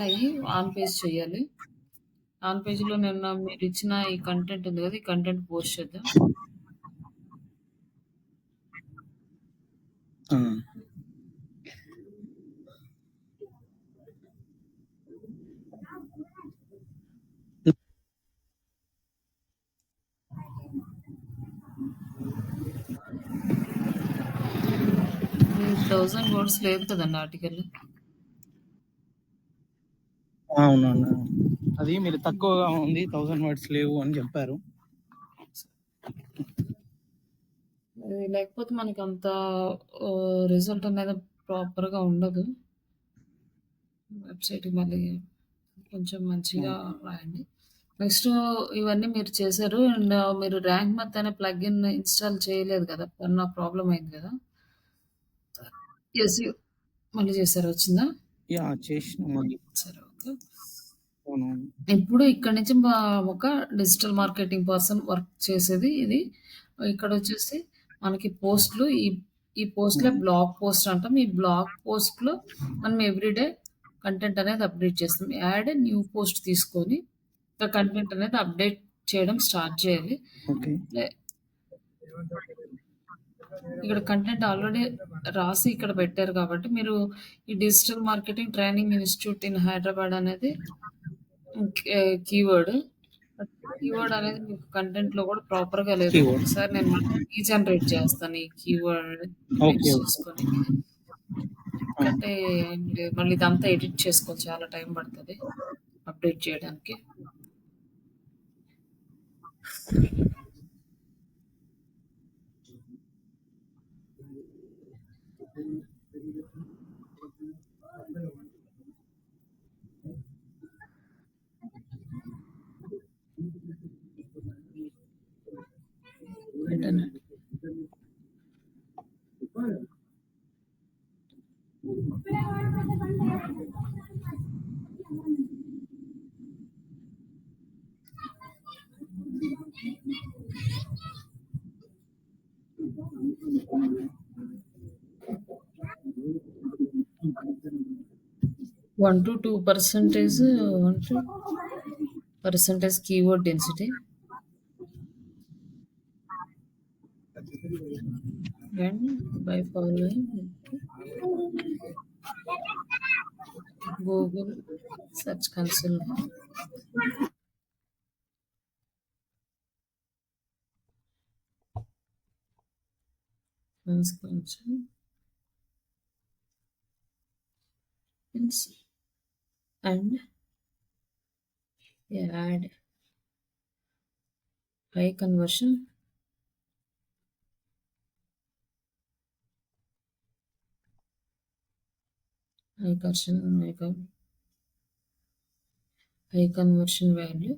Login అయ్యి on page చేయాలి. On పేజ్‌లో నిన్న మీరిచ్చిన ఈ కంటెంట్ ఉంది గదా! ఈ కంటెంట్ పోస్ట్ చేద్దాం. ఆ! 1000 వర్డ్స్ లేదు కదండీ ఆర్టికల్. అవునవును. అది మీరు తక్కువగా ఉంది 1000 వర్డ్స్ లేవు అని చెప్పారు. లేకపోతే మనకంత రిజల్ట్ అనేది ప్రాపర్‌గా ఉండదు. వెబ్‌సైట్‌కి మళ్ళీ కొంచెం మంచిగా రాయండి. నెక్స్ట్ ఇవన్నీ మీరు చేశారు. అండ్ మీరు ర్యాంక్ మత్ అనే ప్లగిన్ ఇన్‌స్టాల్ చేయలేదు కదా! నా ప్రాబ్లమ్ అయింది కదా! ఎస్‌యూ మళ్ళీ చేసారా? వచ్చిందా? యాహ్! చేసినా మళ్ళీ. సరే. ఓకే. అవునవును. ఇప్పుడు ఇక్కడి నుంచి ఒక డిజిటల్ మార్కెటింగ్ పర్సన్ వర్క్ చేసేది ఇది. ఇక్కడొచ్చేసి మనకి పోస్ట్‌లు ఈ పోస్ట్‌లే బ్లాగ్ పోస్ట్ అంటాం. ఈ బ్లాగ్ పోస్ట్‌లో మనం ఎవ్రీడే కంటెంట్ అనేది అప్డేట్ చేస్తాం. యాడ్ న్యూ పోస్ట్ తీసుకొని కంటెంట్ అనేది అప్డేట్ చేయడం స్టార్ట్ చేయాలి. ఓకే. ఇక్కడ కంటెంట్ ఆల్రెడీ రాసి ఇక్కడ పెట్టారు కాబట్టి మీరు ఈ digital marketing training institute in Hyderabad అనేది కీవర్డ్. కీవర్డ్ అనేది మీకు కంటెంట్‌లో కూడా ప్రాపర్‌గా లేదు. కీవర్డ్. ఒకసారి నేను మళ్ళీ రీజనరేట్ చేస్తాను ఈ కీవర్డ్ ఓకే. Base okay. చేసుకొని. ఎందుకంటే మళ్ళీ ఇదంతా ఎడిట్ చేసుకోవాలి. చాలా టైం పడతది అప్డేట్ చేయడానికి. Internet. One to 2% keyword density. And by following Google Search Console. And add high conversion. High conversion value.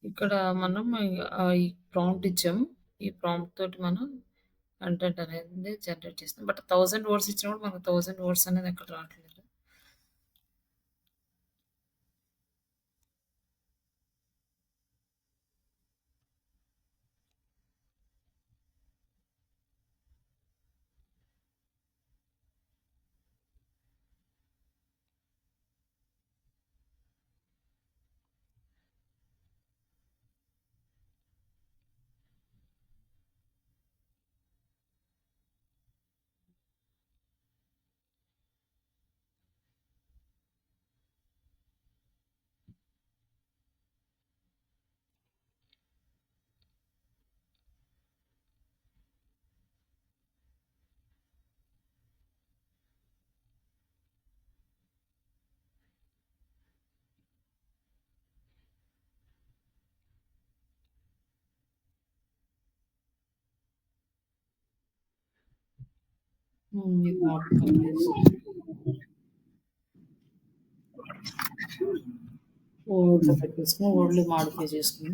ఇక్కడ మనం ఈ ప్రాంప్ట్ ఇచ్చాము. ఈ ప్రాంప్ట్ తోటి మనం కంటెంట్ అనేది జనరేట్ చేస్తాం. బట్ 1000 వర్డ్స్ ఇచ్చినప్పుడు మనకు 1000 వర్డ్స్ అనేది ఎక్కడ రావట్లేదు. ఓల్డ్‌లో పెట్టేసుకుని ఓల్డ్‌లో మాడిఫై చేసుకుని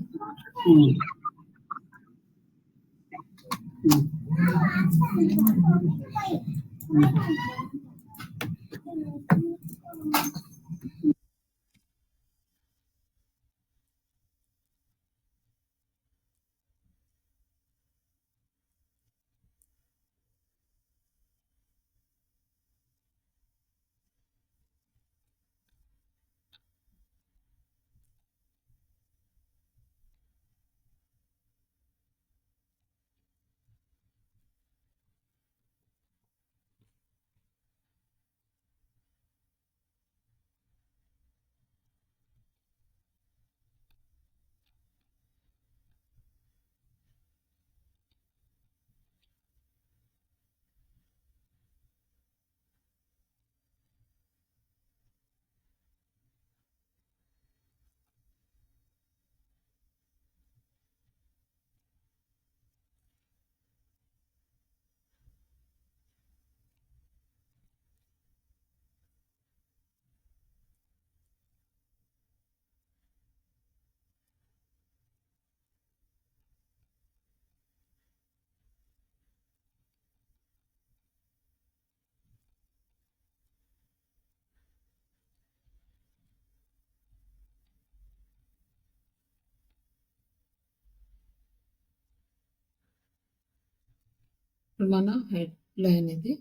ఇప్పుడు మన హెడ్‌లైన్ ఇది.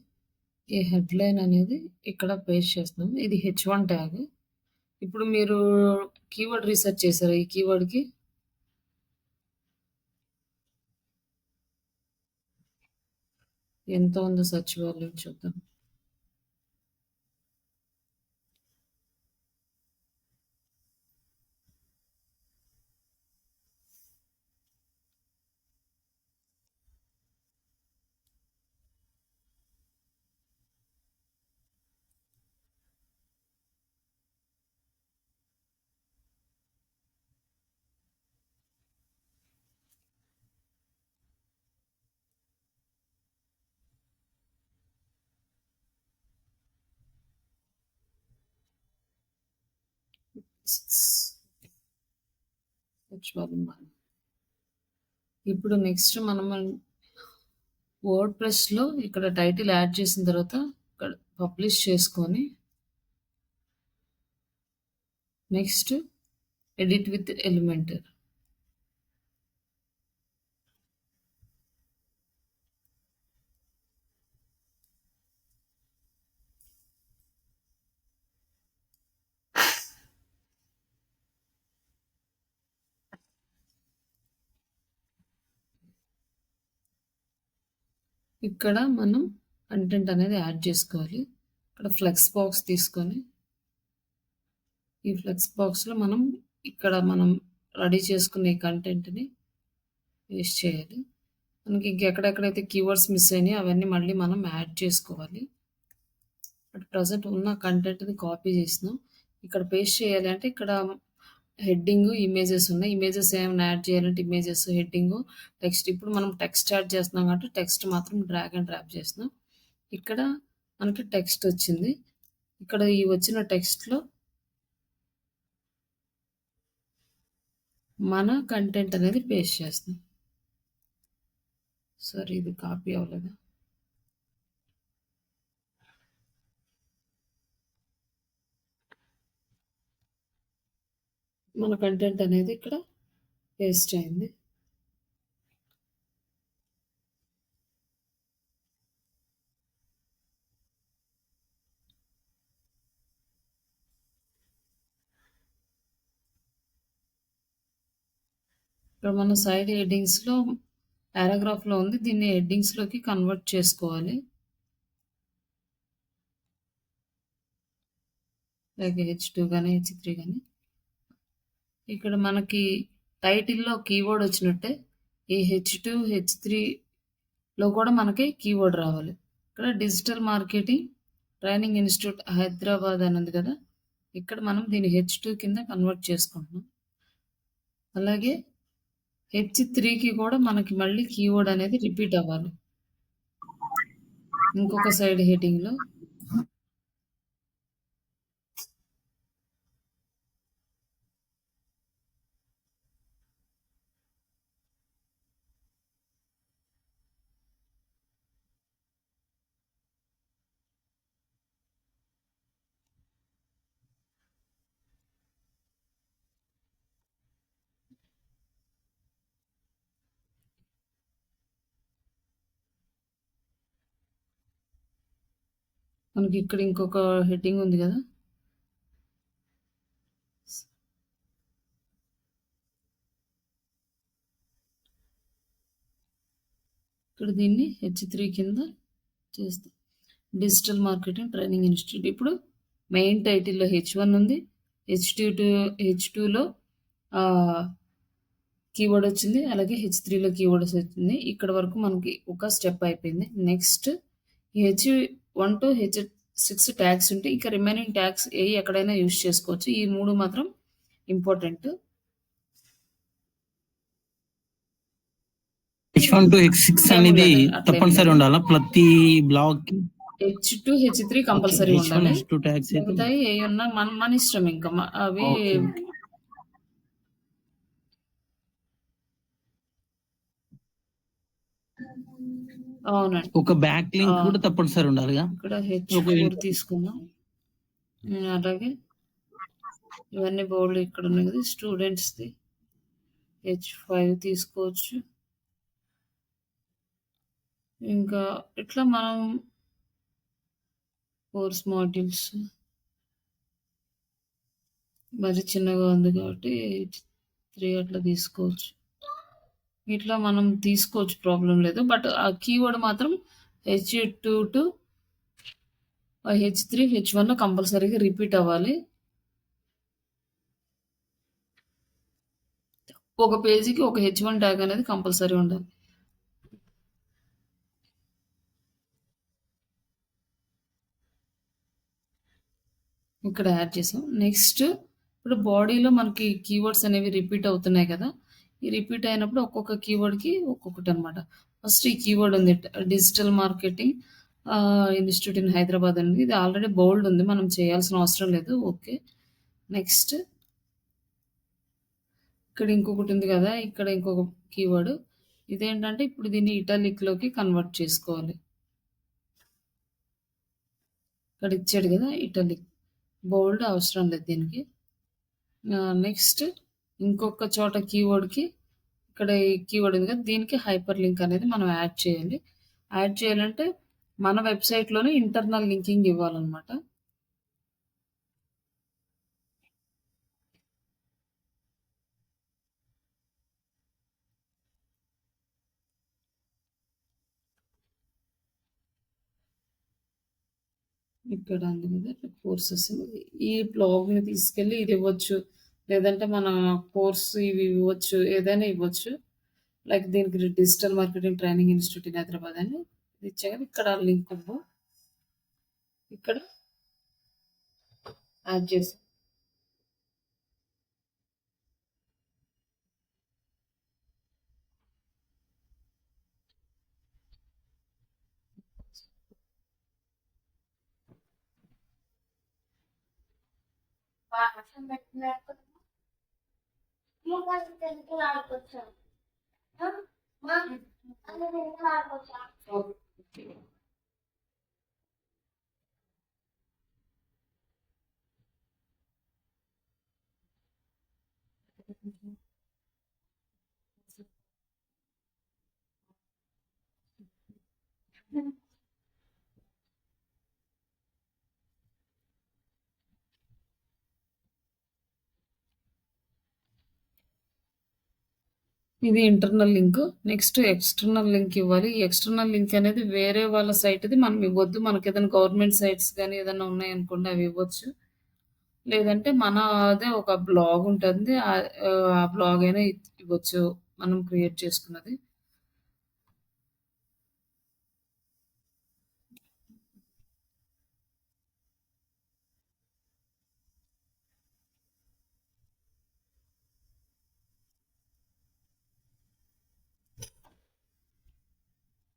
ఈ హెడ్‌లైన్ అనేది ఇక్కడ పేస్ట్ చేస్తున్నాం. ఇది H1 ట్యాగ్. ఇప్పుడు మీరు కీవర్డ్ రీసెర్చ్ చేసారా ఈ కీవర్డ్‌కి? ఎంత ఉందో సెర్చ్ వాల్యూమ్ చూద్దాం. Search volume 1. ఇప్పుడు నెక్స్ట్ మనం వర్డ్‌ప్రెస్‌లో ఇక్కడ టైటిల్ యాడ్ చేసిన తర్వాత ఇక్కడ పబ్లిష్ చేసుకొని నెక్స్ట్ ఎడిట్ విత్ ఎలిమెంటర్. ఇక్కడ మనం కంటెంట్ అనేది యాడ్ చేసుకోవాలి. ఇక్కడ ఫ్లెక్స్ బాక్స్ తీసుకొని ఈ ఫ్లెక్స్ బాక్స్‌లో మనం రెడీ చేసుకున్న ఈ కంటెంట్‌ని పేస్ట్ చేయాలి. మనకి ఇంకెక్కడెక్కడైతే కీవర్డ్స్ మిస్ అయినాయో అవన్నీ మళ్ళీ మనం యాడ్ చేసుకోవాలి. అట్ ప్రెజెంట్ ఉన్న కంటెంట్‌ని కాపీ చేసినాం. ఇక్కడ పేస్ట్ చేయాలి అంటే ఇక్కడ హెడ్డింగు, ఇమేజెస్ ఉన్నాయి. ఇమేజెస్ ఏమైనా యాడ్ చేయాలంటే ఇమేజెస్, హెడ్డింగు, టెక్స్ట్. ఇప్పుడు మనం టెక్స్ట్ యాడ్ చేస్తున్నాం కాబట్టి టెక్స్ట్ మాత్రం డ్రాగ్ అండ్ డ్రాప్ చేస్తున్నాం. ఇక్కడ మనకి టెక్స్ట్ వచ్చింది. ఇక్కడ ఈ వచ్చిన టెక్స్ట్‌లో మన కంటెంట్ అనేది పేస్ట్ చేస్తున్నాం. సరే ఇది కాపీ అవ్వలేదా? మన కంటెంట్ అనేది ఇక్కడ పేస్ట్ అయింది. ఇక్కడ మన సైడ్ హెడ్డింగ్స్‌లో పారాగ్రాఫ్‌లో ఉంది. దీన్ని హెడ్డింగ్స్‌లోకి కన్వర్ట్ చేసుకోవాలి. లైక్ H2 గాని, H3 గాని. ఇక్కడ మనకి టైటిల్‌లో కీవర్డ్ వచ్చినట్టే ఈ H2, H3లో కూడా మనకి కీవర్డ్ రావాలి. ఇక్కడ digital marketing training institute Hyderabad అని ఉంది కదా! ఇక్కడ మనం దీన్ని H2 కింద కన్వర్ట్ చేసుకుంటున్నాం. అలాగే H3కి కూడా మనకి మళ్ళీ కీవర్డ్ అనేది రిపీట్ అవ్వాలి. ఇంకొక సైడ్ హెడ్డింగ్‌లో మనకి ఇక్కడ ఇంకొక హెడ్డింగ్ ఉంది కదా! ఇక్కడ దీన్ని H3 కింద చేస్తాం. Digital marketing training institute. ఇప్పుడు మెయిన్ టైటిల్‌లో H1 ఉంది. H2లో కీవర్డ్ వచ్చింది. అలాగే H3లో కీవర్డ్స్ వచ్చింది. ఇక్కడ వరకు మనకి ఒక స్టెప్ అయిపోయింది. Next H1 to H6 tags ఉంటే ఇంకా రిమైనింగ్ ట్యాగ్స్ ఎక్కడైనా యూజ్ చేసుకోవచ్చు. ఈ 3 మాత్రం ఇంపార్టెంట్. H1 to H6 అనేది తప్పనిసరి ఉండాలా ప్రతి బ్లాగ్‌కి? H2, H3 కంపల్సరీ H1, ఉండాలి. H2 ట్యాగ్స్ అయితే మిగతాయి ఏయున్నా మన ఇష్టం ఇంకా. అవి ఓకే. అవునండి. ఒక బ్యాక్ లింక్ కూడా తప్పనిసరి ఉండాలిగా? ఇక్కడ H4 తీసుకుందాం. అలాగే ఇవన్నీ బోర్డులు ఇక్కడ ఉన్నాయి కదా! స్టూడెంట్స్‌ది H5 తీసుకోవచ్చు. ఇంకా ఇట్లా మనం కోర్స్ మాడ్యూల్స్ మరి చిన్నగా ఉంది కాబట్టి 3 అట్లా తీసుకోవచ్చు. ఇట్లా మనం తీసుకోవచ్చు ప్రాబ్లమ్ లేదు. బట్ ఆ కీవర్డ్ మాత్రం హెచ్2 టు హెచ్3, హెచ్1 కంపల్సరీగా రిపీట్ అవ్వాలి. ఒక పేజీకి ఒక హెచ్1 ట్యాగ్ అనేది కంపల్సరీ ఉండాలి. ఇక్కడ యాడ్ చేసాం. నెక్స్ట్ ఇప్పుడు బాడీలో మనకి కీవర్డ్స్ అనేవి రిపీట్ అవుతున్నాయి కదా! ఈ రిపీట్ అయినప్పుడు ఒక్కొక్క కీవర్డ్‌కి ఒక్కొక్కటనమాట. ఫస్ట్ ఈ కీవర్డ్ ఉంది. Digital marketing institute in Hyderabad అనేది. ఇది ఆల్రెడీ బోల్డ్ ఉంది. మనం చేయాల్సిన అవసరం లేదు. ఓకే. నెక్స్ట్ ఇక్కడ ఇంకొకటి ఉంది కదా! ఇక్కడ ఇంకొక కీవర్డ్. ఇదేంటంటే ఇప్పుడు దీన్ని ఇటాలిక్‌లోకి కన్వర్ట్ చేసుకోవాలి. ఇక్కడ ఇచ్చాడు కదా! ఇటాలిక్. బోల్డ్ అవసరం లేదు దీనికి. నెక్స్ట్ ఇంకొక చోట కీవర్డ్‌కి ఇక్కడ ఈ కీవర్డ్ ఉంది కదా! దీనికి హైపర్ లింక్ అనేది మనం యాడ్ చేయాలి. యాడ్ చేయాలంటే మన వెబ్‌సైట్‌లోనే ఇంటర్నల్ లింకింగ్ ఇవ్వాలనమాట. ఇక్కడ ఉంది కదా! కోర్సెస్ ఈ బ్లాగ్‌ని తీసుకెళ్ళి ఇది ఇవ్వచ్చు. లేదంటే మన కోర్స్ ఇవి ఇవ్వచ్చు. ఏదైనా ఇవ్వచ్చు. లైక్ దీనికి digital marketing training institute in Hyderabad అని ఇది ఇచ్చా కదా! ఇక్కడ లింక్ ఇవ్వు. ఇక్కడ యాడ్ చేసాం. ఓకే. ఇది internal link. Next external link ఇవ్వాలి. ఈ ఎక్స్‌టర్నల్ లింక్ అనేది వేరే వాళ్ళ సైట్‌ది మనం ఇవ్వొద్దు. మనకేదైనా గవర్నమెంట్ సైట్స్ గాని ఏదైనా ఉన్నాయనుకోండి అవి ఇవ్వచ్చు. లేదంటే మనదే ఒక బ్లాగ్ ఉంటుంది. ఆ బ్లాగ్ అయినా ఇవ్వచ్చు. మనం క్రియేట్ చేసుకున్నది.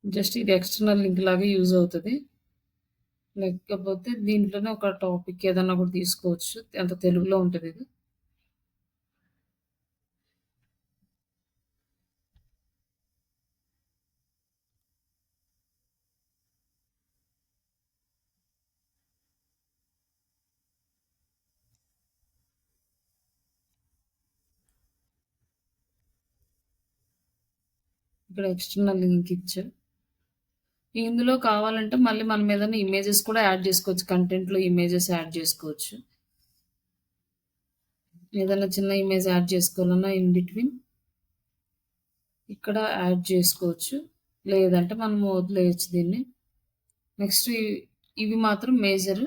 జస్ట్ ఇది ఎక్స్‌టర్నల్ లింక్ లాగా యూజ్ అవుతది. లేకపోతే దీంట్లోనే ఒక టాపిక్ ఏదన్నా కూడా తీసుకోవచ్చు. అంత తెలుగులో ఉంటదిది. ఇక్కడ ఎక్స్‌టర్నల్ లింక్ ఇచ్చా. ఇందులో కావాలంటే మళ్ళీ మనం ఏదైనా ఇమేజెస్ కూడా యాడ్ చేసుకోవచ్చు. కంటెంట్‌లో ఇమేజెస్ యాడ్ చేసుకోవచ్చు. ఏదైనా చిన్న ఇమేజ్ యాడ్ చేసుకోవాలన్నా ఇన్ బిట్వీన్ ఇక్కడ యాడ్ చేసుకోవచ్చు. లేదంటే మనం వదిలేయొచ్చు దీన్ని. నెక్స్ట్ ఇవి మాత్రం మేజర్.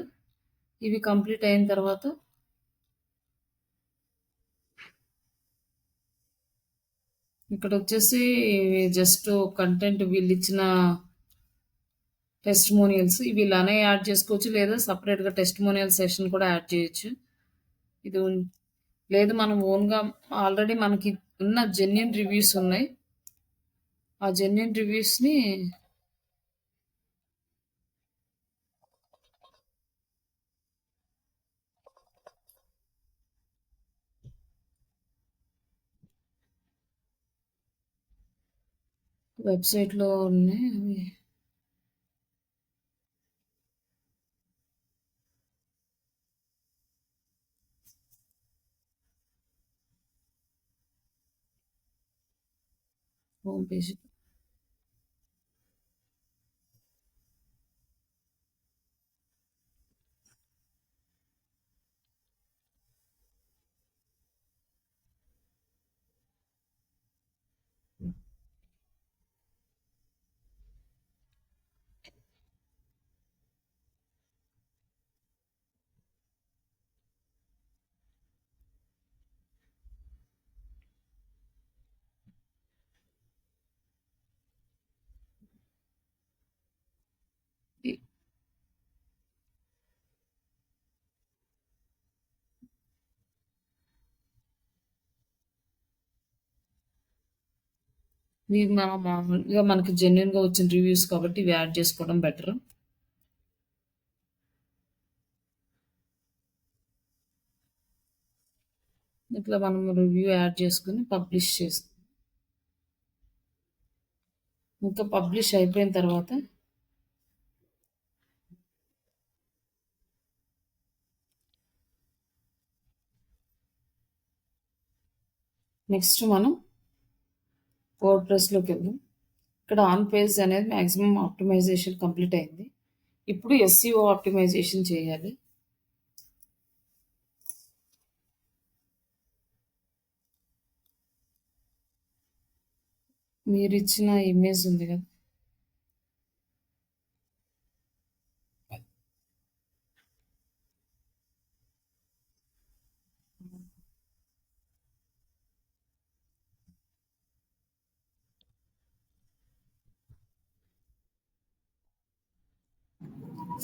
ఇవి కంప్లీట్ అయిన తర్వాత ఇక్కడొచ్చేసి జస్ట్ కంటెంట్ వీళ్ళిచ్చిన టెస్టిమోనియల్స్ ఇవి ఇలానే యాడ్ చేసుకోవచ్చు. లేదా సెపరేట్‌గా టెస్టిమోనియల్ సెషన్ కూడా యాడ్ చేయొచ్చు. ఇది లేదు మనం ఓన్‌గా ఆల్రెడీ మనకి ఉన్న జెన్యూన్ రివ్యూస్ ఉన్నాయి. ఆ జెన్యూన్ రివ్యూస్‌ని వెబ్‌సైట్‌లో ఉన్నాయి. అవి హోమ్ పేజ్. ఇవి మనం మామూలుగా మనకి జెన్యూన్‌గా వచ్చిన రివ్యూస్ కాబట్టి ఇవి యాడ్ చేసుకోవడం బెటర్. ఇట్లా మనం రివ్యూ యాడ్ చేసుకొని పబ్లిష్ చేస్తాం. ఇంకా పబ్లిష్ అయిపోయిన తర్వాత నెక్స్ట్ మనం వర్డ్‌ప్రెస్‌లోకి వెళ్దాం. ఇక్కడ ఆన్ పేజ్ అనేది మాక్సిమం ఆప్టిమైజేషన్ కంప్లీట్ అయింది. ఇప్పుడు ఎస్‌సిఓ ఆప్టిమైజేషన్ చేయాలి. మీరిచ్చిన ఇమేజ్ ఉంది కదా!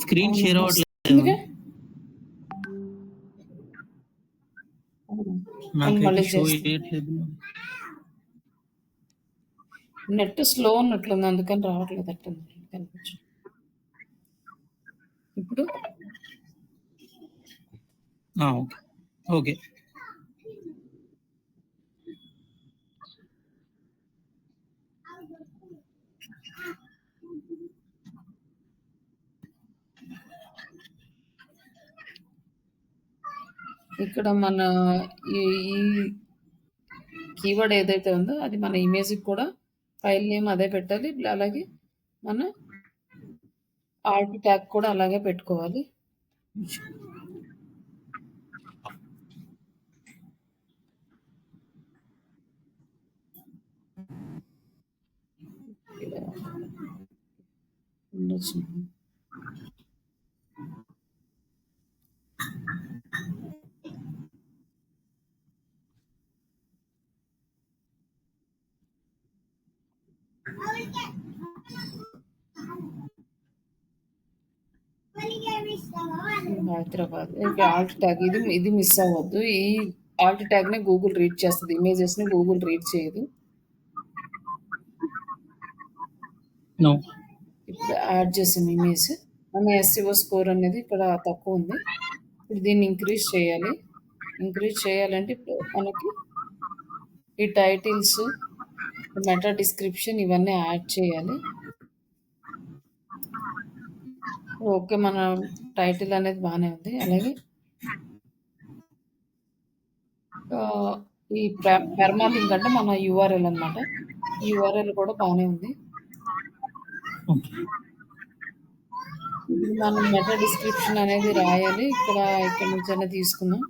స్క్రీన్ అవును. షేర్ అవ్వట్లేదు. వస్తుందిగా. అవును. నాకైతే మళ్ళీ షో చేస్తా. చేయట్లేదు. నెట్ స్లో ఉన్నట్లుంది. అందుకని రావట్లేదట్టుంది. కనిపించు. ఇప్పుడు ఓకే. ఓకే. ఇక్కడ మన ఈ ఈ కీవర్డ్ ఏదైతే ఉందో అది మన ఇమేజ్‌కి కూడా ఫైల్ నేమ్ అదే పెట్టాలి. అలాగే మన ఆల్ట్ ట్యాగ్ కూడా అలాగే పెట్టుకోవాలి. ఇలా ఉండొచ్చు. హైదరాబాద్. ఇక ఆల్ట్ ట్యాగ్ ఇది మిస్ అవ్వద్దు. ఈ ఆల్ట్ ట్యాగ్‌ని గూగుల్ రీడ్ చేస్తది. ఇమేజెస్‌ని గూగుల్ రీడ్ చేయదు. నో. ఇప్పుడు యాడ్ చేసిన ఇమేజ్ మన ఎస్‌సిఓ స్కోర్ అనేది ఇక్కడ తక్కువ ఉంది. ఇప్పుడు దీన్ని ఇంక్రీజ్ చేయాలి. ఇంక్రీజ్ చేయాలంటే ఇప్పుడు మనకి ఈ టైటిల్స్, మెటా డిస్క్రిప్షన్ ఇవన్నీ యాడ్ చేయాలి. ఓకే. మన టైటిల్ అనేది బానే ఉంది. అలాగే ఆహ్, ఈ పెర్మాలింక్ అంటే మన యూఆర్ఎల్ అనమాట. ఈ యూఆర్ఎల్ కూడా బానే ఉంది. ఓకే. ఇప్పుడు మనం మెటా డిస్క్రిప్షన్ అనేది రాయాలి. ఇక్కడి నుంచైనా తీసుకుందాం.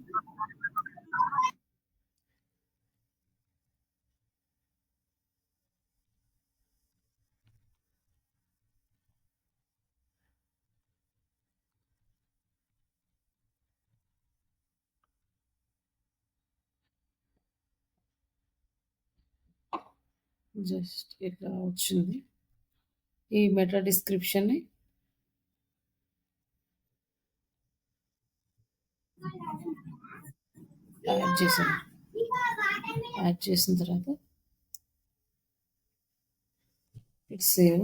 జస్ట్ ఇట్లా వచ్చింది. ఈ మెటా డిస్క్రిప్షన్‌ని యాడ్ చేశాను. యాడ్ చేసిన తర్వాత హిట్ సేవ్.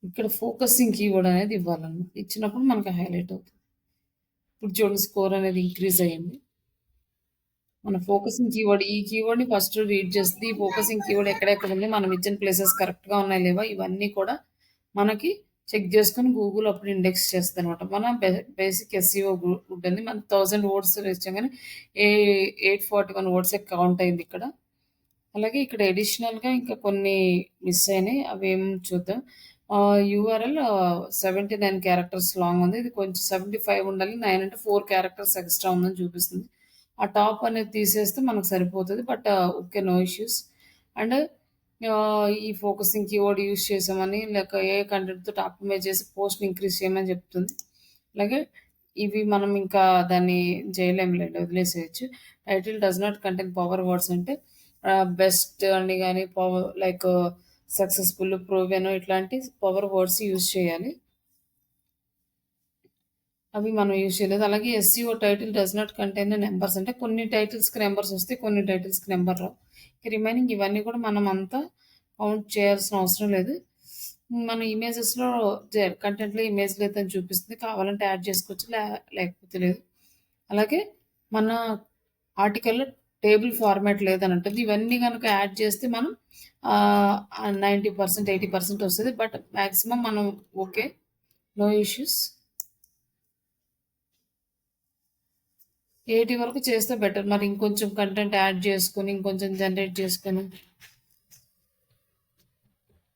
ఇక్కడ ఫోకసింగ్ కీవర్డ్ అనేది ఇవ్వాలన్నమాట. ఇచ్చినప్పుడు మనకు హైలైట్ అవుతుంది. ఇప్పుడు చూడండి స్కోర్ అనేది ఇంక్రీజ్ అయ్యింది. మన ఫోకసింగ్ కీవర్డ్ ఈ కీవర్డ్‌ని ఫస్ట్ రీడ్ చేస్తది. ఈ ఫోకసింగ్ కీవర్డ్ ఎక్కడెక్కడ ఉంది, మనం ఇచ్చిన ప్లేసెస్ కరెక్ట్‌గా ఉన్నాయా లేవా ఇవన్నీ కూడా మనకి చెక్ చేసుకొని గూగుల్ అప్పుడు ఇండెక్స్ చేస్తదనమాట. మన బేసిక్ ఎస్‌సిఓ గుడ్ ఉంది. మనం 1000 వర్డ్స్ ఇచ్చాం గానీ ఏ 841 వర్డ్సే కౌంట్ అయింది ఇక్కడ. అలాగే ఇక్కడ అడిషనల్‌గా ఇంకా కొన్ని మిస్ అయినాయి. అవేం చూద్దాం. యూఆర్ఎల్ 79 క్యారెక్టర్స్ లాంగ్ ఉంది. ఇది కొంచెం 75 ఉండాలి. 9 అంటే 4 క్యారెక్టర్స్ ఎక్స్‌ట్రా ఉందని చూపిస్తుంది. ఆ టాప్ అనేది తీసేస్తే మనకు సరిపోతది. But okay. No issues. And ఈ ఫోకసింగ్ కీవర్డ్ యూజ్ చేసామని లేక ఏ కంటెంట్‌తోటి ఆప్టిమైజ్ చేసి పోస్ట్‌ని ఇంక్రీజ్ చేయమని చెప్తుంది. అలాగే ఇవి మనం ఇంకా దాన్ని చేయలేంలెండి. వదిలేసేయొచ్చు. Title does not contain power words అంటే బెస్ట్ అని గాని లైక్ సక్సెస్‌ఫుల్, ప్రూవెన్ ఇట్లాంటి పవర్ వర్డ్స్ యూజ్ చేయాలి. అవి మనం యూజ్ చేయలేదు. అలాగే SEO title does not contain numbers అంటే కొన్ని టైటిల్స్‌కి నంబర్స్ వస్తాయి. కొన్ని టైటిల్స్‌కి నంబర్ రావు. రిమైనింగ్ ఇవన్నీ కూడా మనం అంతా కౌంట్ చేయాల్సిన అవసరం లేదు. మన ఇమేజెస్‌లో కంటెంట్‌లో ఇమేజ్ లేదని చూపిస్తుంది. కావాలంటే యాడ్ చేసుకోవచ్చు. లేకపోతే లేదు. అలాగే మన ఆర్టికల్‌లో టేబుల్ ఫార్మాట్ లేదని ఉంటుంది. ఇవన్నీ గనుక యాడ్ చేస్తే మనం 90%, 80% వస్తది. బట్ మాక్సిమం మనం ఓకే. No issues. 80 వరకు చేస్తే బెటర్. మరి ఇంకొంచెం కంటెంట్ యాడ్ చేసుకొని, ఇంకొంచెం జనరేట్ చేసుకొని,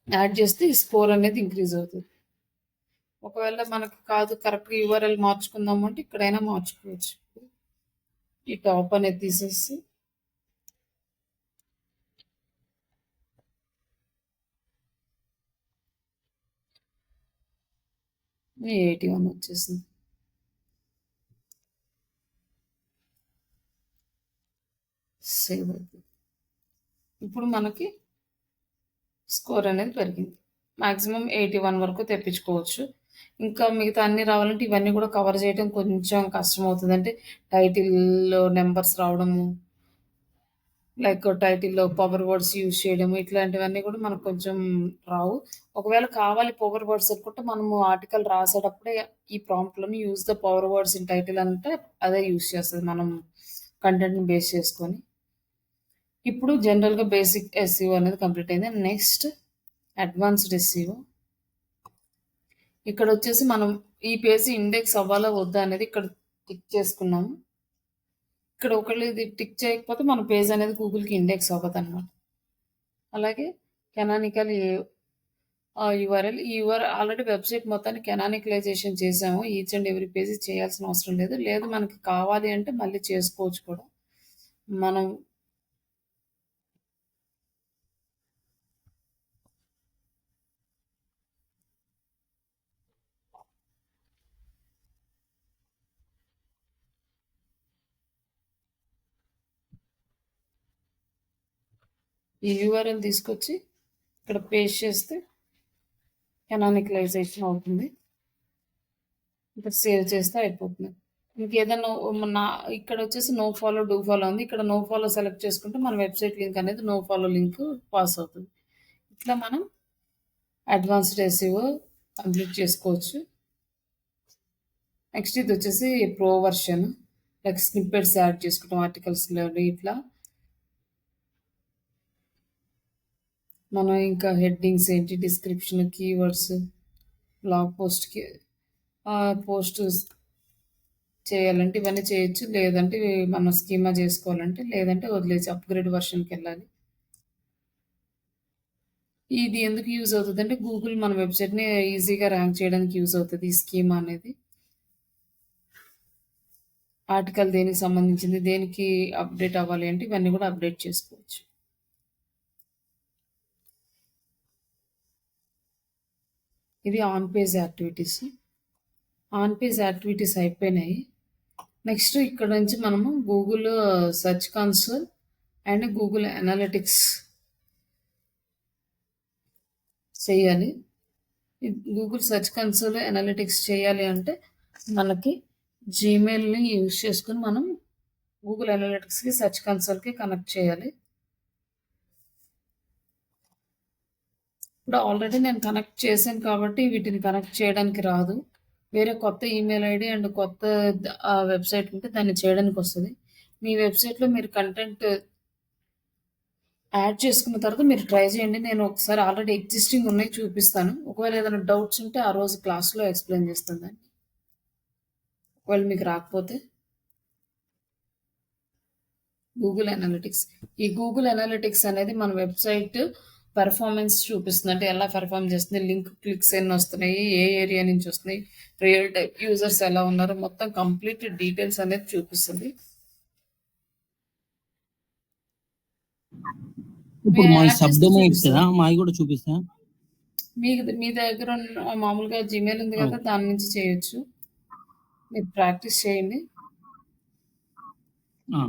యాడ్ చేస్తే ఈ స్కోర్ అనేది ఇంక్రీజ్ అవుతది. ఒకవేళ మనకు కాదు కరెక్ట్‌గా యూఆర్ఎల్ మార్చుకుందాం అంటే ఇక్కడైనా మార్చుకోవచ్చు. ఈ టాప్ అనేది తీసేసి 81 వచ్చేసింది. సేవ్ అవుతుంది. ఇప్పుడు మనకి స్కోర్ అనేది పెరిగింది. మాక్సిమం 81 వరకు తెప్పించుకోవచ్చు. ఇంకా మిగతా అన్నీ రావాలంటే ఇవన్నీ కూడా కవర్ చేయడం కొంచెం కష్టమవుతది. అంటే టైటిల్‌లో నంబర్స్ రావడము, లైక్ టైటిల్‌లో పవర్ వర్డ్స్ యూజ్ చేయడము, ఇట్లాంటివన్నీ కూడా మనకు కొంచెం రావు. ఒకవేళ కావాలి పవర్ వర్డ్స్ అనుకుంటే మనము ఆర్టికల్ రాసేటప్పుడే ఈ ప్రాంప్ట్‌లోని use the power words in title అంటే అదే యూజ్ చేస్తది. మనం కంటెంట్‌ని బేస్ చేసుకొని. ఇప్పుడు జనరల్‌గా బేసిక్ ఎస్‌సిఓ అనేది కంప్లీట్ అయింది. Next advanced SEO. ఇక్కడొచ్చేసి మనం ఈ పేజ్ ఇండెక్స్ అవ్వాలా వద్దా అనేది ఇక్కడ టిక్ చేసుకున్నాము. ఇక్కడ ఒకవేళ ఇది టిక్ చేయకపోతే మన పేజ్ అనేది గూగుల్‌కి ఇండెక్స్ అవ్వదనమాట. అలాగే కెనానికల్ యూఆర్ఎల్. ఈ యూఆర్ఎల్ ఆల్రెడీ వెబ్‌సైట్ మొత్తాన్ని కెనానికలైజేషన్ చేసాము. ఈచ్ అండ్ ఎవ్రీ పేజ్ చేయాల్సిన అవసరం లేదు. లేదు మనకి కావాలి అంటే మళ్ళీ చేసుకోవచ్చు కూడా. మనం ఈ యూఆర్ఎల్ తీసుకొచ్చి ఇక్కడ పేస్ట్ చేస్తే కెనానికలైజేషన్ అవుతుంది. ఇక్కడ సేవ్ చేస్తే అయిపోతుంది. ఇంకేదన్నా నా ఇక్కడ వచ్చేసి నో ఫాలో, డూ ఫాలో ఉంది. ఇక్కడ నో ఫాలో సెలెక్ట్ చేసుకుంటే మన వెబ్‌సైట్ లింక్ అనేది నో ఫాలో లింక్ పాస్ అవుతుంది. ఇట్లా మనం అడ్వాన్స్డ్ ఎస్‌సిఓ కంప్లీట్ చేసుకోవచ్చు. నెక్స్ట్ ఇది వచ్చేసి pro version. Like snippets add చేసుకోవడం ఆర్టికల్స్‌లోని ఇట్లా. మనం ఇంకా హెడ్డింగ్స్ ఏంటి, డిస్క్రిప్షన్, కీవర్డ్స్, బ్లాగ్ పోస్ట్‌కి పోస్ట్ చేయాలంటే ఇవన్నీ చేయొచ్చు. లేదంటే మనం స్కీమా చేసుకోవాలంటే లేదంటే వదిలేసి అప్‌గ్రేడ్ వర్షన్‌కెళ్ళాలి. ఇది ఎందుకు యూజ్ అవుతదంటే గూగుల్ మన వెబ్‌సైట్‌ని ఈజీగా ర్యాంక్ చేయడానికి యూజ్ అవుతది ఈ స్కీమా అనేది. ఆర్టికల్ దేనికి సంబంధించింది, దేనికి అప్‌డేట్ అవ్వాలి అంటే ఇవన్నీ కూడా అప్‌డేట్ చేసుకోవచ్చు. ఇది on page activities. On page activities అయిపోయినాయి. నెక్స్ట్ ఇక్కడ నుంచి మనము Google search console and Google analytics చేయాలి. గూగుల్ సెర్చ్ కన్సోల్ అనలిటిక్స్ చేయాలి అంటే మనకి జీమెయిల్‌ని యూజ్ చేసుకొని మనం గూగుల్ అనలిటిక్స్‌కి, సెర్చ్ కన్సోల్‌కి కనెక్ట్ చేయాలి. ఇప్పుడు ఆల్రెడీ నేను కనెక్ట్ చేశాను కాబట్టి వీటిని కనెక్ట్ చేయడానికి రాదు. వేరే కొత్త ఈమెయిల్ ఐడీ అండ్ కొత్త వెబ్‌సైట్ ఉంటే దాన్ని చేయడానికి వస్తది. మీ వెబ్‌సైట్‌లో మీరు కంటెంట్ యాడ్ చేసుకున్న తర్వాత మీరు ట్రై చేయండి. నేను ఒకసారి ఆల్రెడీ ఎగ్జిస్టింగ్ ఉన్నాయి చూపిస్తాను. ఒకవేళ ఏదైనా డౌట్స్ ఉంటే ఆ రోజు క్లాస్‌లో ఎక్స్‌ప్లెయిన్ చేస్తాను దాన్ని. ఒకవేళ మీకు రాకపోతే గూగుల్ అనలిటిక్స్. ఈ గూగుల్ అనలిటిక్స్ అనేది మన వెబ్‌సైట్ పెర్ఫార్మన్స్ చూపిస్తుంది. అంటే ఎలా పెర్ఫార్మ్ చేస్తుంది, లింక్ క్లిక్స్ ఎన్ని వస్తున్నాయి, ఏ ఏరియా నుంచి వస్తున్నాయి, రియల్ టైమ్ యూజర్స్ ఎలా ఉన్నారు, మొత్తం కంప్లీట్ డీటెయిల్స్ అనేది చూపిస్తుంది. ఇప్పుడు మీరు మాది యాడ్ సబ్ చేస్తే డొమైన్స్ కదా, చూపిస్తది. మావి కూడా చూపిస్తా. మీ దగ్గర ఉన్న మామూలుగా జీమెయిల్ ఉంది ఆ, కదా! దాని నుంచి చేయొచ్చు. మీరు ప్రాక్టీస్ చేయండి. ఆ.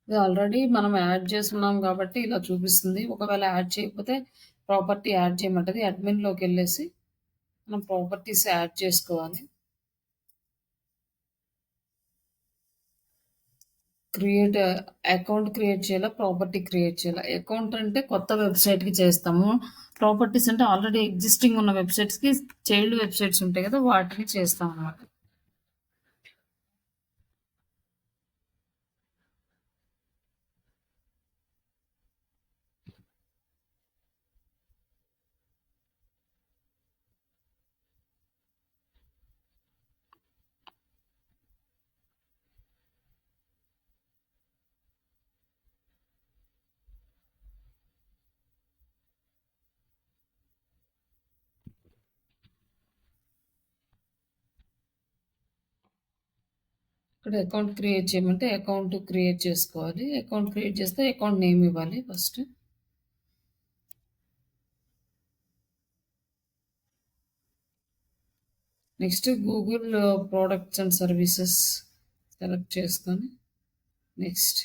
ఇది ఆల్రెడీ మనం యాడ్ చేసున్నాం కాబట్టి ఇలా చూపిస్తుంది. ఒకవేళ యాడ్ చేయకపోతే ప్రాపర్టీ యాడ్ చేయమంటది. అడ్మిన్‌లోకెళ్ళేసి మనం ప్రాపర్టీస్ యాడ్ చేసుకోవాలి. క్రియేట్ అకౌంట్ క్రియేట్ చేయాలా? ప్రాపర్టీ క్రియేట్ చేయాలా? అకౌంట్ అంటే కొత్త వెబ్‌సైట్‌కి చేస్తాము. ప్రాపర్టీస్ అంటే ఆల్రెడీ ఎగ్జిస్టింగ్ ఉన్న వెబ్‌సైట్స్‌కి చైల్డ్ వెబ్‌సైట్స్ ఉంటాయి కదా! వాటికి చేస్తామనమాట. ఇక్కడ అకౌంట్ క్రియేట్ చేయమంటే అకౌంట్ క్రియేట్ చేసుకోవాలి. అకౌంట్ క్రియేట్ చేస్తే అకౌంట్ నేమ్ ఇవ్వాలి first. Next Google products and services select చేసుకొని నెక్స్ట్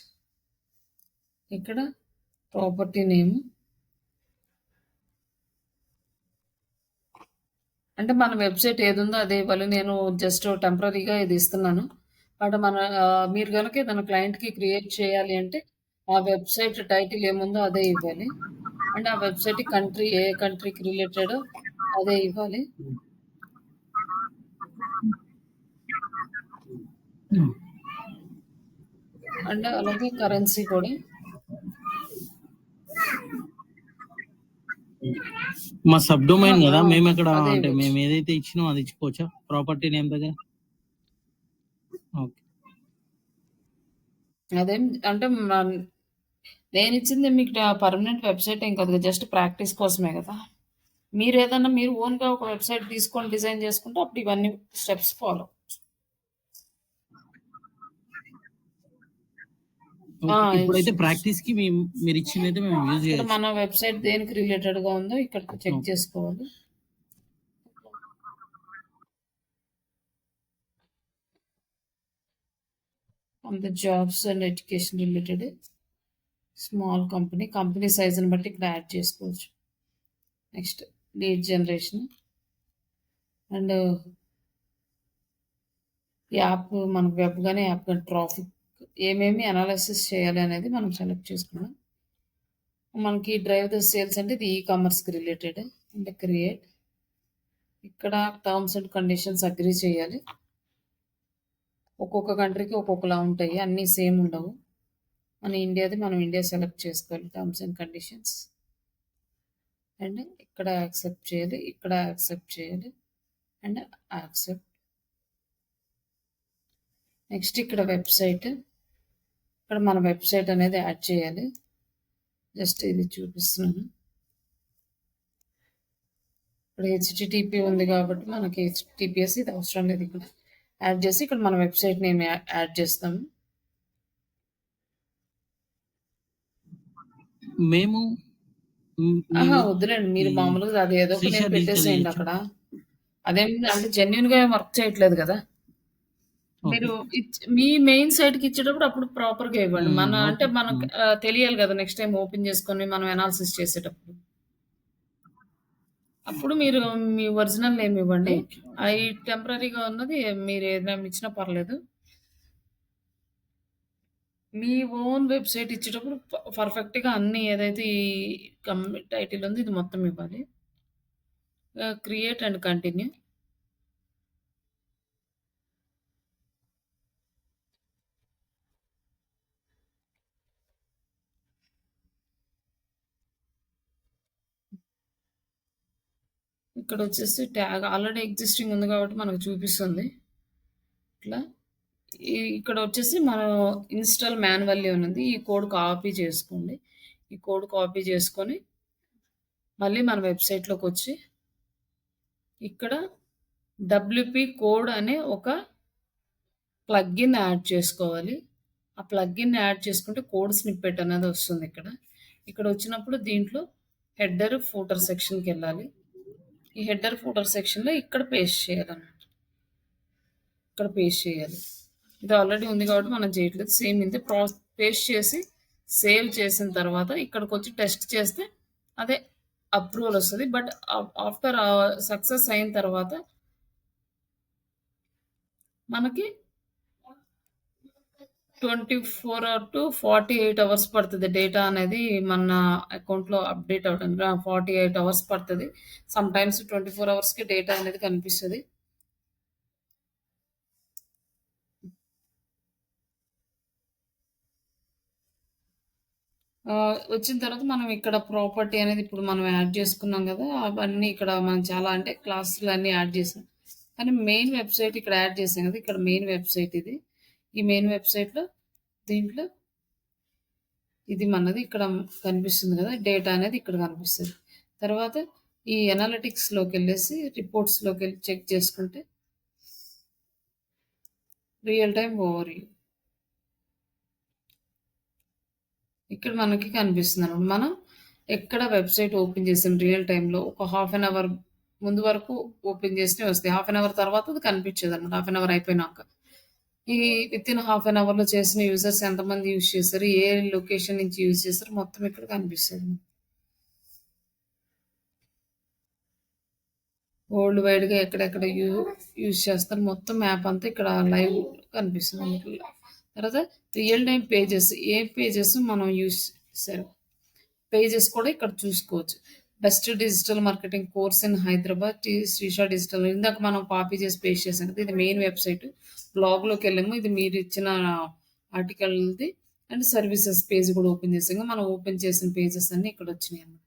ఇక్కడ ప్రాపర్టీ నేమ్ అంటే మన వెబ్‌సైట్ ఏదుందో అదే ఇవ్వాలి. నేను జస్ట్ టెంపరరీగా ఇది ఇస్తున్నాను. బట్ మీరు గనుక ఏదైనా క్లయింట్‌కి క్రియేట్ చేయాలి అంటే, ఆ వెబ్‌సైట్ టైటిల్ ఏముందో అదే ఇవ్వాలి. అండ్ ఆ వెబ్‌సైట్ కంట్రీ ఏ కంట్రీకి రిలేటెడో అదే ఇవ్వాలి. అండ్ అలాగే కరెన్సీ కూడా. మా సబ్ డొమైన్ ఆ! కదా, ఆ! మేము ఇక్కడ అదే అంటే ఇవ్వచ్చు. మేము ఏదైతే ఇచ్చినామో అది ఇచ్చుకోవచ్చా ప్రాపర్టీ నేమ్ దగ్గర? ఓకే. అదేం అంటే నేనిచ్చింది మీకు పర్మనెంట్ వెబ్‌సైట్ ఏం కాదు. జస్ట్ ప్రాక్టీస్ కోసమే కదా! మీరు ఓన్‌గా ఒక వెబ్‌సైట్ తీసుకొని డిజైన్ చేసుకుంటే అప్పుడు ఇవన్నీ స్టెప్స్ ఫాలో. ఆ! ఓకే. ఇప్పుడైతే ఇచ్చు. ప్రాక్టీస్‌కి మీరిచ్చిందైతే మేము యూజ్ ఇక్కడ చేయొచ్చు. మన వెబ్‌సైట్ దేనికి రిలేటెడ్‌గా ఉందో ఇక్కడ చెక్ ఓకే. చేసుకోవాలి. On the jobs and education related small company సైజ్‌ని బట్టి ఇక్కడ యాడ్ చేసుకోవచ్చు. Next lead generation and app మనకు వెబ్ గాని, యాప్ గాని ట్రాఫిక్ ఏమేమి అనాలిసిస్ చేయాలి అనేది మనం సెలెక్ట్ చేసుకున్నాం. మనకి డ్రైవ్ ద సేల్స్ అంటే ఇది కామర్స్‌కి రిలేటెడ్. అంటే క్రియేట్ ఇక్కడ టర్మ్స్ అండ్ కండిషన్స్ అగ్రీ చేయాలి. ఒక్కొక్క కంట్రీకి ఒక్కొక్కలా ఉంటాయి. అన్నీ సేమ్ ఉండవు. మనం ఇండియా సెలెక్ట్ చేసుకోవాలి టర్మ్స్ అండ్ కండిషన్స్. అండ్ ఇక్కడ యాక్సెప్ట్ చేయాలి. ఇక్కడ యాక్సెప్ట్ చేయాలి. And accept. నెక్స్ట్ ఇక్కడ వెబ్‌సైట్. ఇక్కడ మన వెబ్‌సైట్ అనేది యాడ్ చేయాలి. జస్ట్ ఇది చూపిస్తున్నాను. ఇక్కడ హెచ్‌టిటిపి ఉంది కాబట్టి మనకి హెచ్‌టిటిపిఎస్ ఇది అవసరం లేదు ఇక్కడ. యాడ్ చేసి ఇక్కడ మన వెబ్‌సైట్ నేమ్ యాడ్ చేస్తాము. మేము ఆహా! మేము వద్దులేండి. ఈ మీరు మామూలుగా అది ఏదో ఒక నేమ్ శ్రీషా డిజిటల్ పెట్టేసేయండి చేయొచ్చా? అక్కడ. అదేం అంటే జెన్యూన్‌గా ఏం వర్క్ చేయట్లేదు కదా! ఓకే. మీరు మీ మెయిన్ సైట్‌కి ఇచ్చేటప్పుడు అప్పుడు ప్రాపర్‌గా ఇవ్వండి. అంటే ఓకే. మనకు తెలియాలి కదా! నెక్స్ట్ టైమ్ ఓపెన్ చేసుకొని మనం అనాలిసిస్ చేసేటప్పుడు. అప్పుడు మీరు మీ ఒరిజినల్ నేమ్ ఇవ్వండి. ఓకే. అయి టెంపరరీగా ఉన్నది మీరు ఏదైనా ఇచ్చినా పర్లేదు. మీ ఓన్ వెబ్‌సైట్ ఇచ్చేటప్పుడు పర్ఫెక్ట్‌గా అన్నీ ఏదైతే ఈ టైటిల్ ఉందో ఇది మొత్తం ఇవ్వాలి. Create and continue. ఇక్కడొచ్చేసి ట్యాగ్ ఆల్రెడీ ఎగ్జిస్టింగ్ ఉంది కాబట్టి మనకు చూపిస్తుంది. ఇట్లా ఇక్కడొచ్చేసి మనం ఇన్‌స్టాల్ మాన్యువల్లీ ఉన్నది. ఈ కోడ్ కాపీ చేసుకోండి. ఈ కోడ్ కాపీ చేసుకొని మళ్ళీ మన వెబ్‌సైట్‌లోకొచ్చి ఇక్కడ డబ్ల్యూపీ కోడ్ అనే ఒక ప్లగిన్ యాడ్ చేసుకోవాలి. ఆ ప్లగిన్ యాడ్ చేసుకుంటే కోడ్ స్నిప్పెట్ అనేది వస్తుంది ఇక్కడ. ఇక్కడ వచ్చినప్పుడు దీంట్లో హెడర్, ఫూటర్ సెక్షన్‌కెళ్ళాలి. ఈ హెడర్, ఫూటర్ సెక్షన్‌లో ఇక్కడ పేస్ట్ చేయాలన్నమాట. ఇక్కడ పేస్ట్ చేయాలి. ఇది ఆల్రెడీ ఉంది కాబట్టి మనం చేయట్లేదు. సేమ్ ఇంతే పేస్ట్ చేసి సేవ్ చేసిన తర్వాత ఇక్కడికొచ్చి టెస్ట్ చేస్తే అదే అప్రూవల్ వస్తది. బట్ ఆఫ్టర్ సక్సెస్ అయిన తర్వాత మనకి 24-48 అవర్స్ పడతది డేటా అనేది మన అకౌంట్‌లో అప్‌డేట్ అవ్వడానికి. 48 అవర్స్ పడతది. సమ్‌టైమ్స్ 24 అవర్స్‌కి డేటా అనేది కనిపిస్తది. వచ్చిన తర్వాత మనం ఇక్కడ ప్రాపర్టీ అనేది ఇప్పుడు మనం యాడ్ చేసుకున్నాం గదా! అవన్నీ ఇక్కడ మనం చాలా అంటే క్లాసులన్నీ యాడ్ చేసాం. కానీ మెయిన్ వెబ్‌సైట్ ఇక్కడ యాడ్ చేసాం గదా! ఇక్కడ మెయిన్ వెబ్‌సైట్ ఇది. ఈ మెయిన్ వెబ్‌సైట్‌లో దీంట్లో ఇది మనది ఇక్కడ కనిపిస్తుంది గదా! డేటా అనేది ఇక్కడ కనిపిస్తది. తర్వాత ఈ అనాలిటిక్స్‌లోకెళ్ళేసి రిపోర్ట్స్‌లోకెళ్ళి చెక్ చేసుకుంటే రియల్ టైమ్ ఓవర్‌వ్యూ. ఇక్కడ మనకి కనిపిస్తుందనమాట. మనం ఎక్కడ వెబ్‌సైట్ ఓపెన్ చేసాం రియల్ టైమ్‌లో ఒక హాఫ్ అన్ అవర్ ముందు వరకు ఓపెన్ చేసినవి వస్తాయి. హాఫ్ అన్ అవర్ తర్వాత అది కనిపించదనమాట. హాఫ్ అన్ అవర్ అయిపోయినాక. ఈ వితిన్ హాఫ్ అన్ అవర్‌లో చేసిన యూజర్స్ ఎంతమంది యూజ్ చేశారు? ఏ లొకేషన్ నుంచి యూజ్ చేశారు? మొత్తం ఇక్కడ కనిపిస్తది. వరల్డ్ వైడ్‌గా ఎక్కడెక్కడ యూజ్ చేస్తారు మొత్తం మ్యాప్ అంతా ఇక్కడ లైవ్ కనిపిస్తుంది మనకి. తర్వాత రియల్ టైమ్ పేజెస్ ఏ పేజెస్ మనం యూజ్ చేసారు పేజెస్ కూడా ఇక్కడ చూసుకోవచ్చు. Best digital marketing course in Hyderabad Srisha digital ఇందాక మనం కాపీ చేసి పేస్ట్ చేసాం కదా! ఇది మెయిన్ వెబ్‌సైట్. బ్లాగ్‌లోకి వెళ్ళాము. ఇది మీరు ఇచ్చిన ఆర్టికల్‌ది అండ్ సర్వీసెస్ పేజ్ కూడా ఓపెన్ చేసాము. మనం ఓపెన్ చేసిన పేజెస్ అన్నీ ఇక్కడ వచ్చినాయన్నమాట.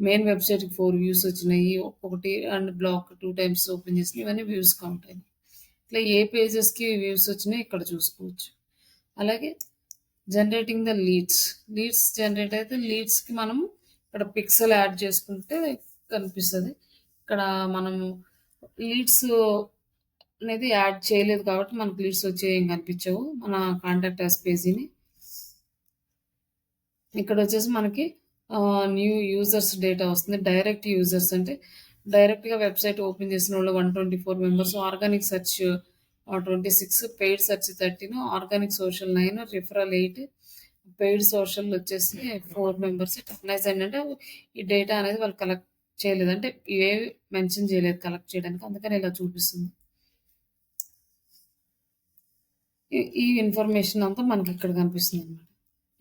మెయిన్ వెబ్‌సైట్‌కి 4 వ్యూస్ వచ్చినాయి. ఒక్కొక్కటి అండ్ బ్లాక్ 2 టైమ్స్ ఓపెన్ చేసినయి. ఇవన్నీ వ్యూస్ కౌంట్ అయినాయి. ఇట్లా ఏ పేజెస్‌కి వ్యూస్ వచ్చినాయో ఇక్కడ చూసుకోవచ్చు. అలాగే generating the leads. Leads generate అయితే లీడ్స్‌కి మనము ఇక్కడ పిక్సెల్ యాడ్ చేసుకుంటే కనిపిస్తది. ఇక్కడ మనము లీడ్స్ అనేది యాడ్ చేయలేదు కాబట్టి మనకు లీడ్స్ వచ్చేయి ఏం కనిపించవు. మన కాంటాక్ట్ అస్ పేజీని ఇక్కడొచ్చేసి మనకి న్యూ యూజర్స్ డేటా వస్తుంది. డైరెక్ట్ యూజర్స్ అంటే డైరెక్ట్‌గా వెబ్‌సైట్ ఓపెన్ చేసినోళ్ళు 124 members, organic search 26, paid search 13, organic social 9, referral 8, paid social వచ్చేసి 4 మెంబర్స్. టోకెనైజ్ ఏంటంటే ఈ డేటా అనేది వాళ్ళు కలెక్ట్ చేయలేదు. అంటే ఇవేవి మెన్షన్ చేయలేదు కలెక్ట్ చేయడానికి. అందుకని ఇలా చూపిస్తుంది. ఈ ఇన్ఫర్మేషన్ అంతా మనకిక్కడ కనిపిస్తుందనమాట.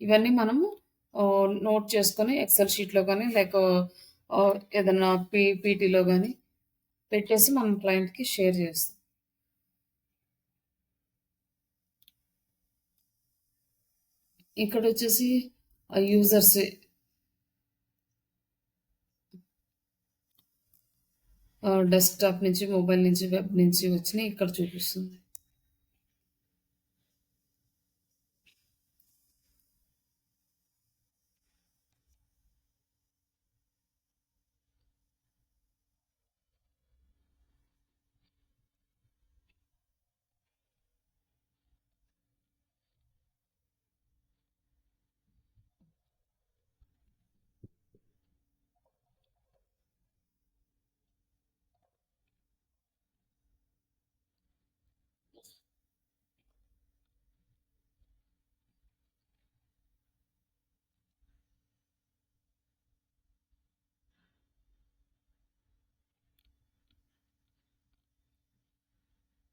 ఇవన్నీ మనము నోట్ చేసుకొని ఎక్సెల్ షీట్‌లో గానీ, ఏదన్నా పీపీటీలో గానీ పెట్టేసి మనం క్లయింట్‌కి షేర్ చేస్తాం. ఇక్కడొచ్చేసి యూజర్స్ డెస్క్‌టాప్ నుంచి, మొబైల్ నుంచి, వెబ్ నుంచి వచ్చినయి ఇక్కడ చూపిస్తుంది.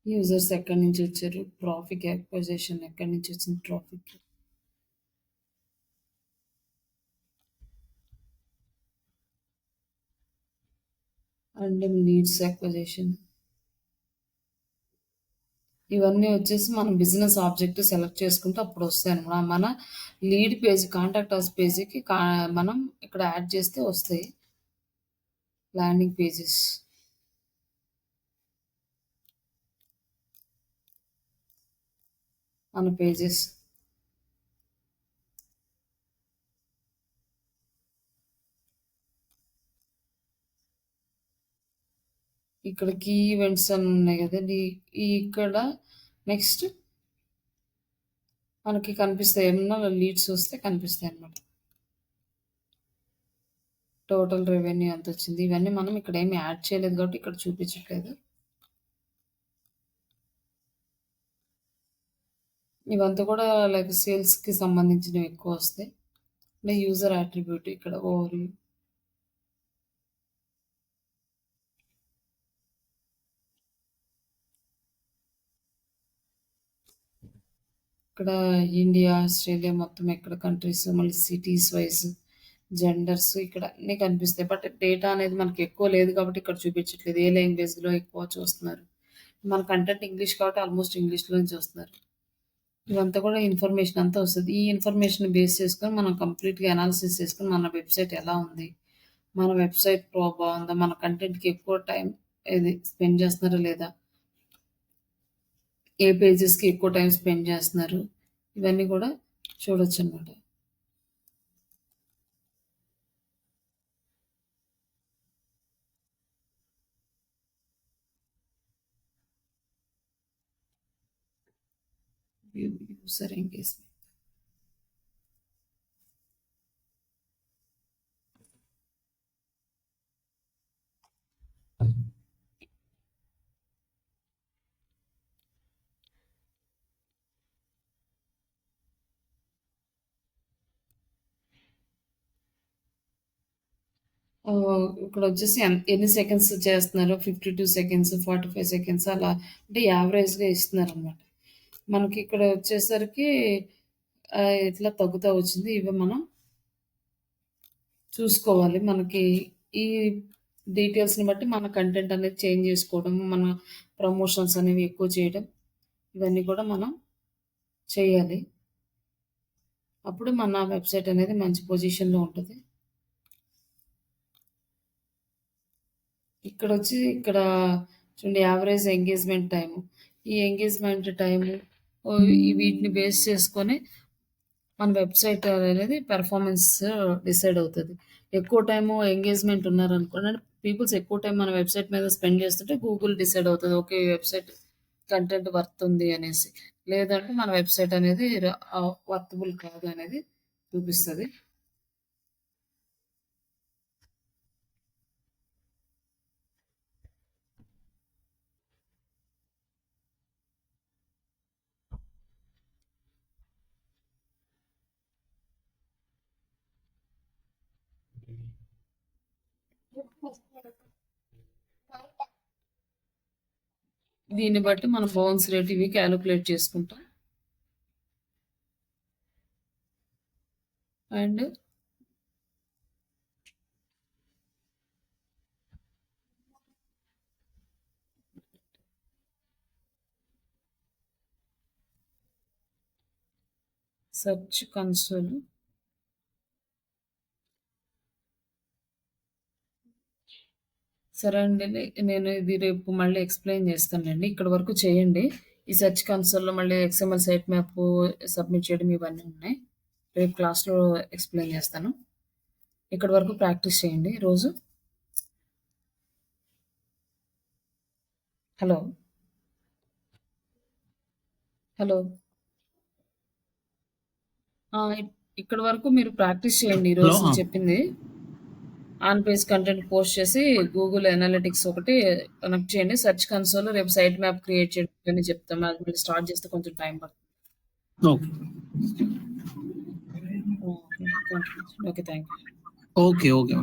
యూజర్స్ ఎక్కడి నుంచి వచ్చారు, ట్రాఫిక్ అక్విజిషన్ ఎక్కడి నుంచి వచ్చింది ట్రాఫిక్. And leads acquisition. ఇవన్నీ వచ్చేసి మనం బిజినెస్ ఆబ్జెక్ట్ సెలెక్ట్ చేసుకుంటే అప్పుడు వస్తాయన్నమాట. మన లీడ్ పేజ్ కాంటాక్ట్ అస్ పేజీకి మనం ఇక్కడ యాడ్ చేస్తే వస్తాయి. Landing pages. మన పేజెస్. ఇక్కడ కీ ఈవెంట్స్ అని ఉన్నాయి కదండీ! ఇక్కడ నెక్స్ట్ మనకి కనిపిస్తాయి. ఏమన్నా లీడ్స్ వస్తే కనిపిస్తాయన్నమాట. Total revenue ఎంతొచ్చింది. ఇవన్నీ మనం ఇక్కడ ఏమి యాడ్ చేయలేదు కాబట్టి ఇక్కడ చూపించట్లేదు. ఇవంతా కూడా లైక్ సేల్స్‌కి సంబంధించినవి ఎక్కువొస్తాయి. అంటే యూజర్ అట్రిబ్యూట్ ఇక్కడ ఓవర్ ఇక్కడ ఇండియా, ఆస్ట్రేలియా మొత్తం ఎక్కడ కంట్రీస్, మళ్ళీ సిటీస్ వైస్, జెండర్స్ ఇక్కడ అన్నీ కనిపిస్తాయి. బట్ డేటా అనేది మనకి ఎక్కువ లేదు కాబట్టి ఇక్కడ చూపించట్లేదు. ఏ లాంగ్వేజ్‌లో ఎక్కువ చూస్తున్నారు. మన కంటెంట్ ఇంగ్లీష్ కాబట్టి ఆల్మోస్ట్ ఇంగ్లీష్‌లోనే చూస్తున్నారు. ఇవంతా కూడా ఇన్ఫర్మేషన్ అంతా వస్తది. ఈ ఇన్ఫర్మేషన్‌ని బేస్ చేసుకొని మనం కంప్లీట్‌గా అనాలిసిస్ చేసుకొని మన వెబ్‌సైట్ ఎలా ఉంది? మన వెబ్‌సైట్ బావుందా? మన కంటెంట్‌కి ఎక్కువ టైం ఇది స్పెండ్ చేస్తున్నారా లేదా? ఏ పేజెస్‌కి ఎక్కువ టైం స్పెండ్ చేస్తున్నారు? ఇవన్నీ కూడా చూడొచ్చనమాట. User engagement. ఇక్కడొచ్చేసి ఎన్ని సెకండ్స్ చేస్తున్నారు? 52 సెకండ్స్, 45 సెకండ్స్ అలా అంటే యావరేజ్‌గా ఇస్తున్నారనమాట. మనకి ఇక్కడ వచ్చేసరికి ఇట్లా తగ్గుతా వచ్చింది. ఇవి మనం చూసుకోవాలి. మనకి ఈ డీటెయిల్స్‌ని బట్టి మన కంటెంట్ అనేది చేంజ్ చేసుకోవడం, మన ప్రమోషన్స్ అనేవి ఎక్కువ చేయడం, ఇవన్నీ కూడా మనం చేయాలి. అప్పుడు మన వెబ్‌సైట్ అనేది మంచి పొజిషన్‌లో ఉంటది. ఇక్కడ చూడండి యావరేజ్ ఎంగేజ్‌మెంట్ టైము. ఈ ఎంగేజ్‌మెంట్ టైము వీటిని బేస్ చేసుకొని మన వెబ్‌సైట్ అనేది పెర్ఫార్మన్స్ డిసైడ్ అవుతది. ఎక్కువ టైము ఎంగేజ్‌మెంట్ ఉన్నారనుకోండి అంటే పీపుల్స్ ఎక్కువ టైం మన వెబ్‌సైట్ మీద స్పెండ్ చేస్తుంటే గూగుల్ డిసైడ్ అవుతది. ఓకే. ఈ వెబ్‌సైట్ కంటెంట్ వర్త్ ఉంది అనేసి. లేదంటే మన వెబ్‌సైట్ అనేది వర్తబుల్ కాదు అనేది చూపిస్తది. దీన్ని బట్టి మనం బౌన్స్ రేట్ ఇవి కాలిక్యులేట్ చేసుకుంటాం. అండ్ సెర్చ్ కన్సోల్ సరే అండి. నేను ఇది రేపు మళ్ళీ ఎక్స్‌ప్లెయిన్ చేస్తానులెండి. ఇక్కడి వరకు చేయండి. ఈ సెర్చ్ కన్సోల్‌లో మళ్ళీ ఎక్స్ఎంఎల్ సైట్ మ్యాప్ సబ్మిట్ చేయడం ఇవన్నీ ఉన్నాయి. రేపు క్లాస్‌లో ఎక్స్‌ప్లెయిన్ చేస్తాను. ఇక్కడి వరకు ప్రాక్టీస్ చేయండి రోజు. హలో! హలో! ఆ! ఇక్కడి వరకు మీరు ప్రాక్టీస్ చేయండి హలో. ఈరోజు చెప్పింది. ఆన్ పేజ్ కంటెంట్ పోస్ట్ చేసి గూగుల్ అనాలిటిక్స్ ఒకటి కనెక్ట్ చేయండి. సెర్చ్ కన్సోల్ రేపు సైట్ మ్యాప్ క్రియేట్ చేయడం ఇవన్నీ చెప్తాను. అది మళ్ళీ స్టార్ట్ చేస్తే కొంచెం టైం పడుతుంది. Okay. Okay. Thank you. Okay. Okay.